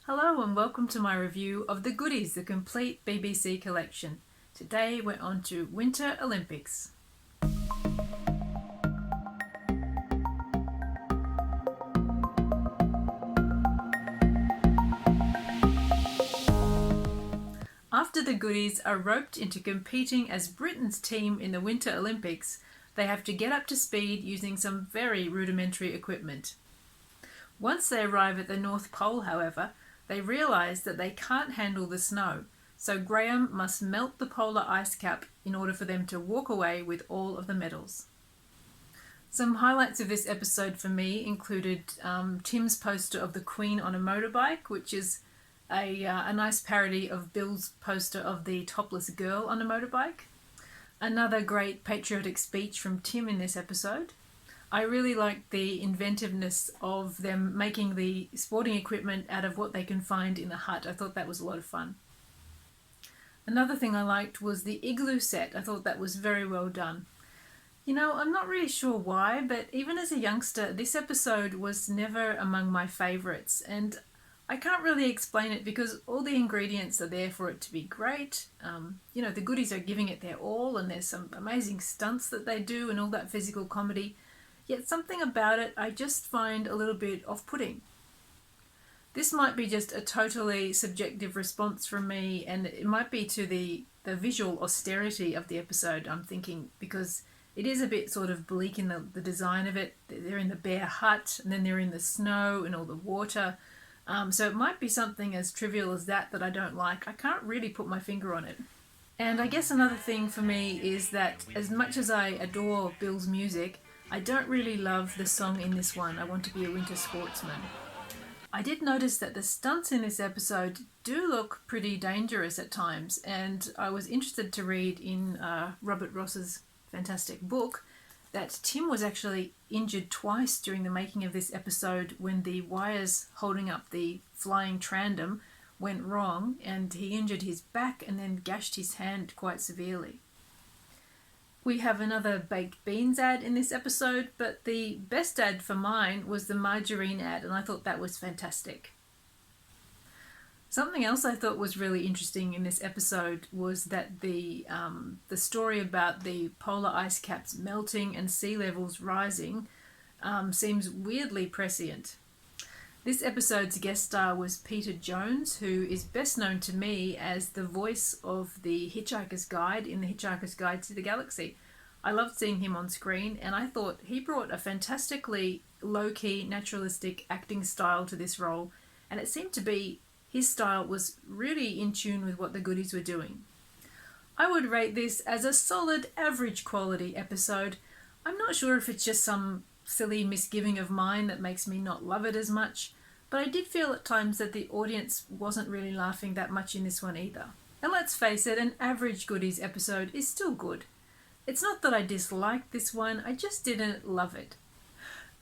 Hello and welcome to my review of The Goodies, the complete BBC collection. Today we're on to Winter Olympics. After the Goodies are roped into competing as Britain's team in the Winter Olympics, they have to get up to speed using some very rudimentary equipment. Once they arrive at the North Pole, however, they realise that they can't handle the snow, so Graeme must melt the polar ice cap in order for them to walk away with all of the medals. Some highlights of this episode for me included Tim's poster of the Queen on a motorbike, which is a nice parody of Bill's poster of the topless girl on a motorbike. Another great patriotic speech from Tim in this episode. I really liked the inventiveness of them making the sporting equipment out of what they can find in a hut. I thought that was a lot of fun. Another thing I liked was the igloo set. I thought that was very well done. You know, I'm not really sure why, but even as a youngster, this episode was never among my favourites, and I can't really explain it because all the ingredients are there for it to be great. The Goodies are giving it their all, and there's some amazing stunts that they do and all that physical comedy. Yet something about it I just find a little bit off-putting. This might be just a totally subjective response from me, and it might be to the visual austerity of the episode, I'm thinking, because it is a bit sort of bleak in the design of it. They're in the bare hut, and then they're in the snow and all the water. So it might be something as trivial as that I don't like. I can't really put my finger on it. And I guess another thing for me is that as much as I adore Bill's music, I don't really love the song in this one, I Want to Be a Winter Sportsman. I did notice that the stunts in this episode do look pretty dangerous at times, and I was interested to read in Robert Ross's fantastic book that Tim was actually injured twice during the making of this episode when the wires holding up the flying tandem went wrong, and he injured his back and then gashed his hand quite severely. We have another baked beans ad in this episode, but the best ad for mine was the margarine ad, and I thought that was fantastic. Something else I thought was really interesting in this episode was that the story about the polar ice caps melting and sea levels rising seems weirdly prescient. This episode's guest star was Peter Jones, who is best known to me as the voice of the Hitchhiker's Guide in the Hitchhiker's Guide to the Galaxy. I loved seeing him on screen, and I thought he brought a fantastically low-key, naturalistic acting style to this role, and it seemed to be his style was really in tune with what the Goodies were doing. I would rate this as a solid average quality episode. I'm not sure if it's just some silly misgiving of mine that makes me not love it as much, but I did feel at times that the audience wasn't really laughing that much in this one either. And let's face it, an average Goodies episode is still good. It's not that I disliked this one, I just didn't love it.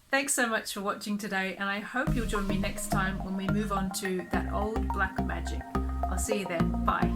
Thanks so much for watching today, and I hope you'll join me next time when we move on to That Old Black Magic. I'll see you then. Bye.